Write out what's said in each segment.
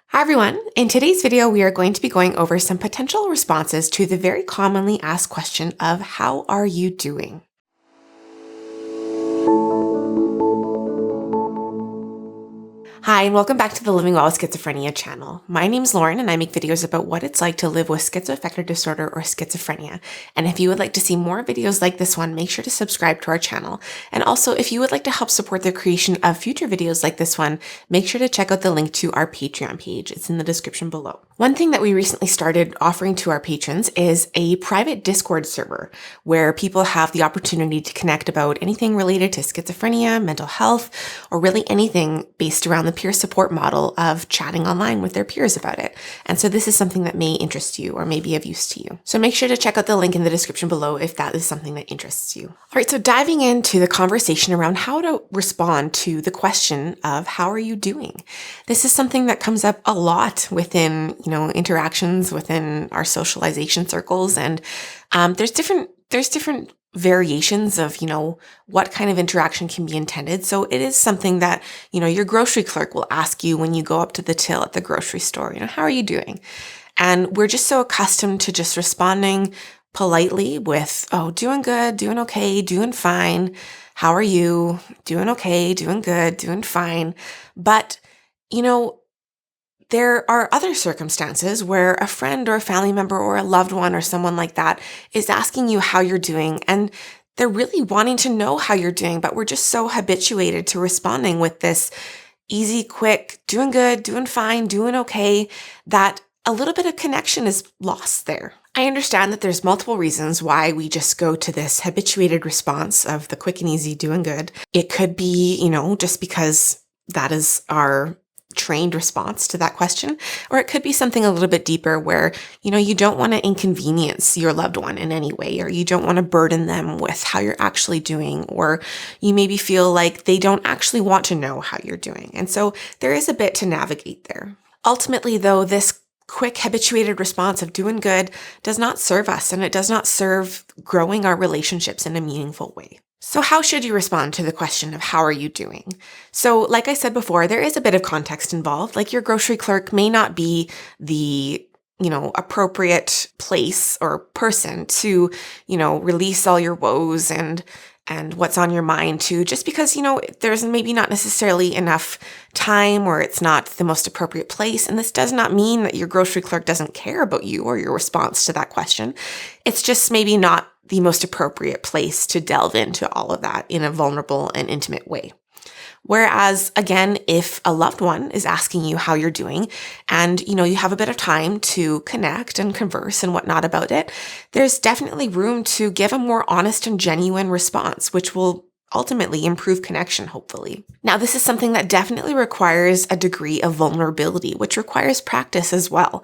Hi everyone. In today's video, we are going to be going over some potential responses to the very commonly asked question of how are you doing? Hi, and welcome back to the Living Well with Schizophrenia channel. My name's Lauren, and I make videos about what it's like to live with schizoaffective disorder or schizophrenia. And if you would like to see more videos like this one, make sure to subscribe to our channel. And also, if you would like to help support the creation of future videos like this one, make sure to check out the link to our Patreon page. It's in the description below. One thing that we recently started offering to our patrons is a private Discord server where people have the opportunity to connect about anything related to schizophrenia, mental health, or really anything based around the peer support model of chatting online with their peers about it. And so this is something that may interest you or may be of use to you. So make sure to check out the link in the description below if that is something that interests you. All right, so diving into the conversation around how to respond to the question of how are you doing? This is something that comes up a lot within, interactions within our socialization circles. And there's different variations of, what kind of interaction can be intended. So it is something that, your grocery clerk will ask you when you go up to the till at the grocery store, how are you doing? And we're just so accustomed to just responding politely with, oh, doing good, doing okay, doing fine. How are you? Doing okay, doing good, doing fine. But, there are other circumstances where a friend or a family member or a loved one or someone like that is asking you how you're doing, and they're really wanting to know how you're doing, but we're just so habituated to responding with this easy, quick, doing good, doing fine, doing okay, that a little bit of connection is lost there. I understand that there's multiple reasons why we just go to this habituated response of the quick and easy doing good. It could be, just because that is our trained response to that question, or it could be something a little bit deeper where, you don't want to inconvenience your loved one in any way, or you don't want to burden them with how you're actually doing, or you maybe feel like they don't actually want to know how you're doing. And so there is a bit to navigate there. Ultimately, though, this quick habituated response of doing good does not serve us, and it does not serve growing our relationships in a meaningful way. So how should you respond to the question of how are you doing? So like I said before, there is a bit of context involved. Like your grocery clerk may not be the, appropriate place or person to, release all your woes and what's on your mind to, just because, there's maybe not necessarily enough time or it's not the most appropriate place. And this does not mean that your grocery clerk doesn't care about you or your response to that question. It's just maybe not the most appropriate place to delve into all of that in a vulnerable and intimate way. Whereas, again, if a loved one is asking you how you're doing and, you have a bit of time to connect and converse and whatnot about it, there's definitely room to give a more honest and genuine response, which will ultimately improve connection, hopefully. Now, this is something that definitely requires a degree of vulnerability, which requires practice as well.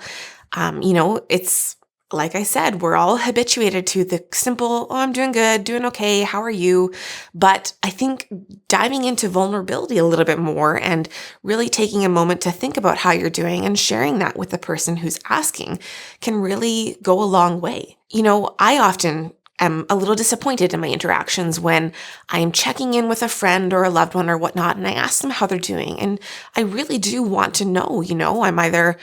It's like I said, we're all habituated to the simple, oh, I'm doing good, doing okay, how are you? But I think diving into vulnerability a little bit more and really taking a moment to think about how you're doing and sharing that with the person who's asking can really go a long way. I often am a little disappointed in my interactions when I am checking in with a friend or a loved one or whatnot, and I ask them how they're doing. And I really do want to know, I'm either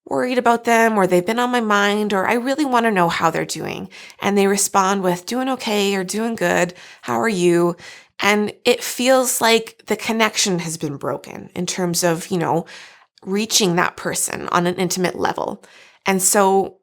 worried about them or they've been on my mind, or I really want to know how they're doing. And they respond with doing okay or doing good. How are you? And it feels like the connection has been broken in terms of, reaching that person on an intimate level. And so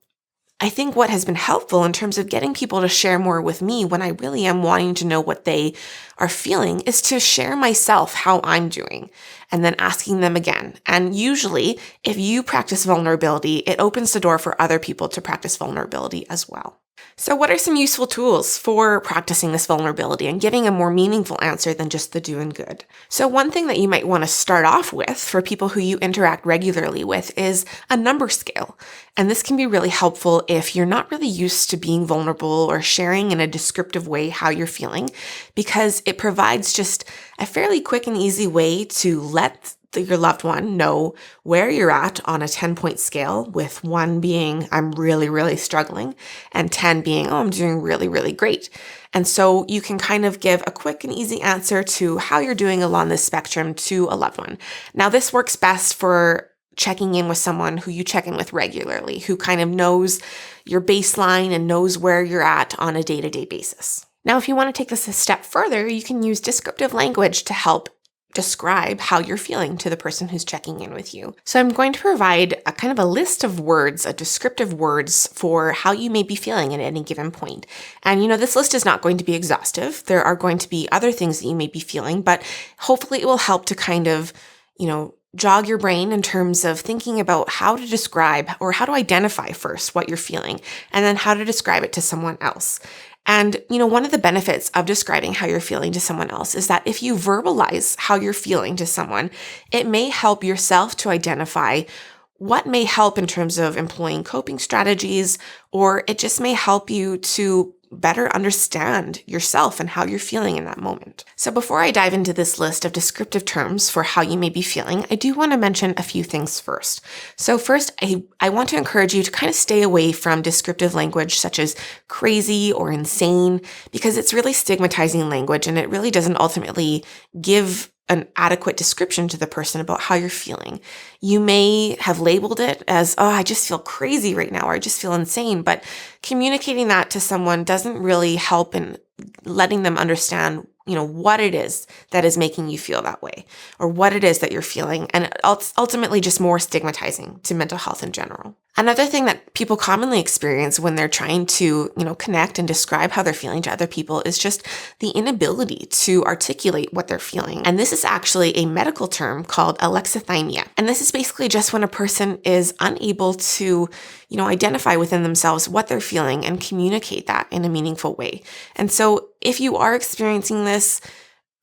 I think what has been helpful in terms of getting people to share more with me when I really am wanting to know what they are feeling is to share myself how I'm doing and then asking them again. And usually, if you practice vulnerability, it opens the door for other people to practice vulnerability as well. So what are some useful tools for practicing this vulnerability and giving a more meaningful answer than just the doing good? So one thing that you might want to start off with for people who you interact regularly with is a number scale. And this can be really helpful if you're not really used to being vulnerable or sharing in a descriptive way how you're feeling, because it provides just a fairly quick and easy way to let your loved one know where you're at on a 10-point scale, with 1 being, I'm really, really struggling, and 10 being, oh, I'm doing really, really great. And so you can kind of give a quick and easy answer to how you're doing along this spectrum to a loved one. Now, this works best for checking in with someone who you check in with regularly, who kind of knows your baseline and knows where you're at on a day-to-day basis. Now, if you want to take this a step further, you can use descriptive language to help describe how you're feeling to the person who's checking in with you. So I'm going to provide a kind of a list of words, a descriptive words for how you may be feeling at any given point. And this list is not going to be exhaustive. There are going to be other things that you may be feeling, but hopefully it will help to kind of, jog your brain in terms of thinking about how to describe or how to identify first what you're feeling, and then how to describe it to someone else. And, one of the benefits of describing how you're feeling to someone else is that if you verbalize how you're feeling to someone, it may help yourself to identify what may help in terms of employing coping strategies, or it just may help you to better understand yourself and how you're feeling in that moment. So before I dive into this list of descriptive terms for how you may be feeling, I do want to mention a few things first. So first, I want to encourage you to kind of stay away from descriptive language such as crazy or insane, because it's really stigmatizing language and it really doesn't ultimately give an adequate description to the person about how you're feeling. You may have labeled it as, I just feel crazy right now, or I just feel insane, but communicating that to someone doesn't really help in letting them understand, what it is that is making you feel that way, or what it is that you're feeling. And it's ultimately just more stigmatizing to mental health in general. Another thing that people commonly experience when they're trying to, connect and describe how they're feeling to other people is just the inability to articulate what they're feeling. And this is actually a medical term called alexithymia. And this is basically just when a person is unable to, identify within themselves what they're feeling and communicate that in a meaningful way. And so if you are experiencing this,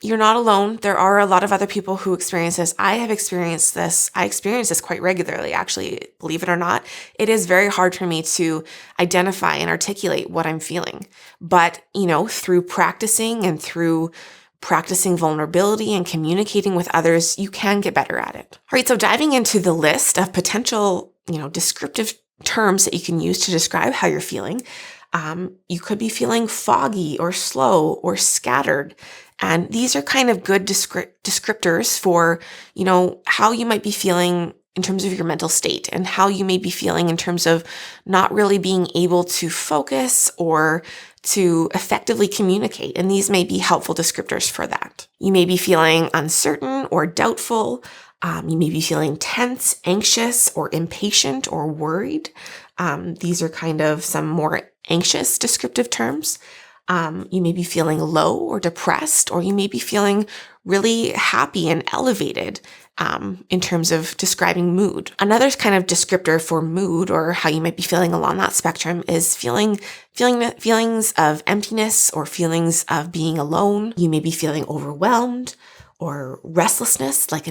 you're not alone. There are a lot of other people who experience this. I have experienced this. I experience this quite regularly, actually, believe it or not. It is very hard for me to identify and articulate what I'm feeling. But, through practicing and through practicing vulnerability and communicating with others, you can get better at it. All right, so diving into the list of potential, descriptive terms that you can use to describe how you're feeling, you could be feeling foggy or slow or scattered. And these are kind of good descriptors for, how you might be feeling in terms of your mental state and how you may be feeling in terms of not really being able to focus or to effectively communicate. And these may be helpful descriptors for that. You may be feeling uncertain or doubtful. You may be feeling tense, anxious, or impatient or worried. These are kind of some more anxious descriptive terms. You may be feeling low or depressed, or you may be feeling really happy and elevated in terms of describing mood. Another kind of descriptor for mood or how you might be feeling along that spectrum is feelings of emptiness or feelings of being alone. You may be feeling overwhelmed or restlessness, like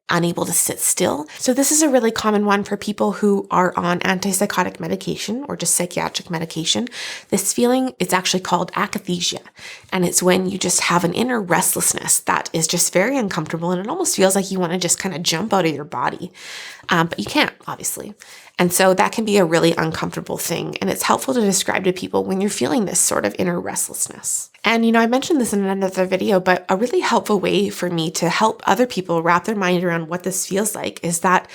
unable to sit still. So this is a really common one for people who are on antipsychotic medication or just psychiatric medication. This feeling is actually called akathisia, and it's when you just have an inner restlessness that is just very uncomfortable, and it almost feels like you want to just kind of jump out of your body, but you can't, obviously. And so that can be a really uncomfortable thing. And it's helpful to describe to people when you're feeling this sort of inner restlessness. And, I mentioned this in another video, but a really helpful way for me to help other people wrap their mind around what this feels like is that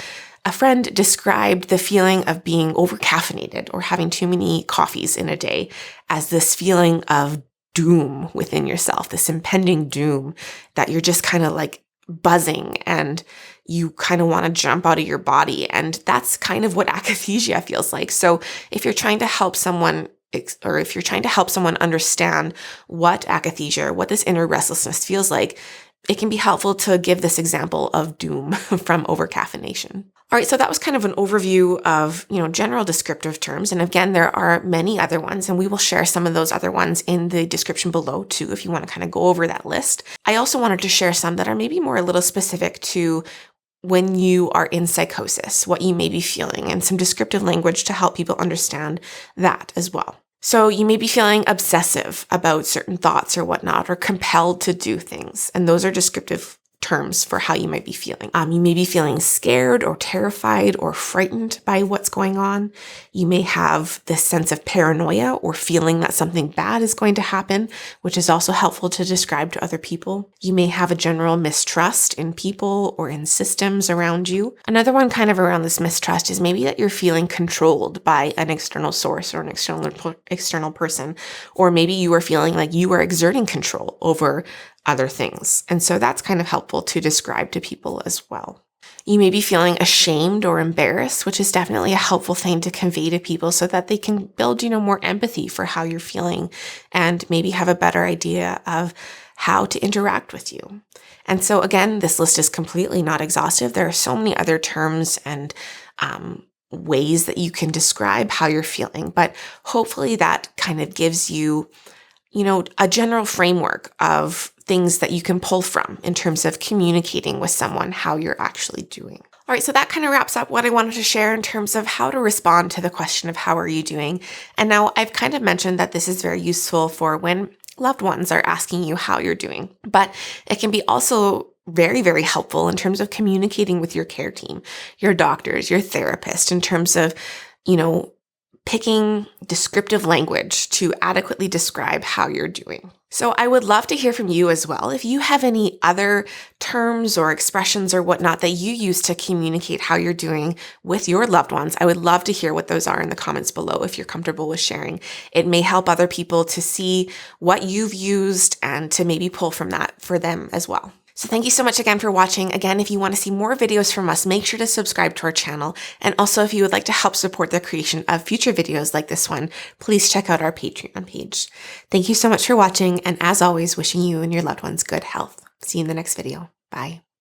a friend described the feeling of being overcaffeinated or having too many coffees in a day as this feeling of doom within yourself, this impending doom that you're just kind of like buzzing and you kind of want to jump out of your body. And that's kind of what akathisia feels like. So if you're trying to help someone understand what akathisia, or what this inner restlessness feels like, it can be helpful to give this example of doom from overcaffeination. All right, so that was kind of an overview of, general descriptive terms. And again, there are many other ones, and we will share some of those other ones in the description below too, if you want to kind of go over that list. I also wanted to share some that are maybe more a little specific to when you are in psychosis, what you may be feeling, and some descriptive language to help people understand that as well. So you may be feeling obsessive about certain thoughts or whatnot, or compelled to do things. And those are descriptive terms for how you might be feeling. You may be feeling scared or terrified or frightened by what's going on. You may have this sense of paranoia or feeling that something bad is going to happen, which is also helpful to describe to other people. You may have a general mistrust in people or in systems around you. Another one kind of around this mistrust is maybe that you're feeling controlled by an external source or an external person, or maybe you are feeling like you are exerting control over other things. And so that's kind of helpful to describe to people as well. You may be feeling ashamed or embarrassed, which is definitely a helpful thing to convey to people so that they can build, more empathy for how you're feeling and maybe have a better idea of how to interact with you. And so again, this list is completely not exhaustive. There are so many other terms and ways that you can describe how you're feeling, but hopefully that kind of gives you, a general framework of things that you can pull from in terms of communicating with someone how you're actually doing. All right, so that kind of wraps up what I wanted to share in terms of how to respond to the question of how are you doing. And now I've kind of mentioned that this is very useful for when loved ones are asking you how you're doing, but it can be also very, very helpful in terms of communicating with your care team, your doctors, your therapist, in terms of, picking descriptive language to adequately describe how you're doing. So I would love to hear from you as well. If you have any other terms or expressions or whatnot that you use to communicate how you're doing with your loved ones, I would love to hear what those are in the comments below if you're comfortable with sharing. It may help other people to see what you've used and to maybe pull from that for them as well. So thank you so much again for watching. Again, if you want to see more videos from us, make sure to subscribe to our channel. And also, if you would like to help support the creation of future videos like this one, please check out our Patreon page. Thank you so much for watching. And as always, wishing you and your loved ones good health. See you in the next video. Bye.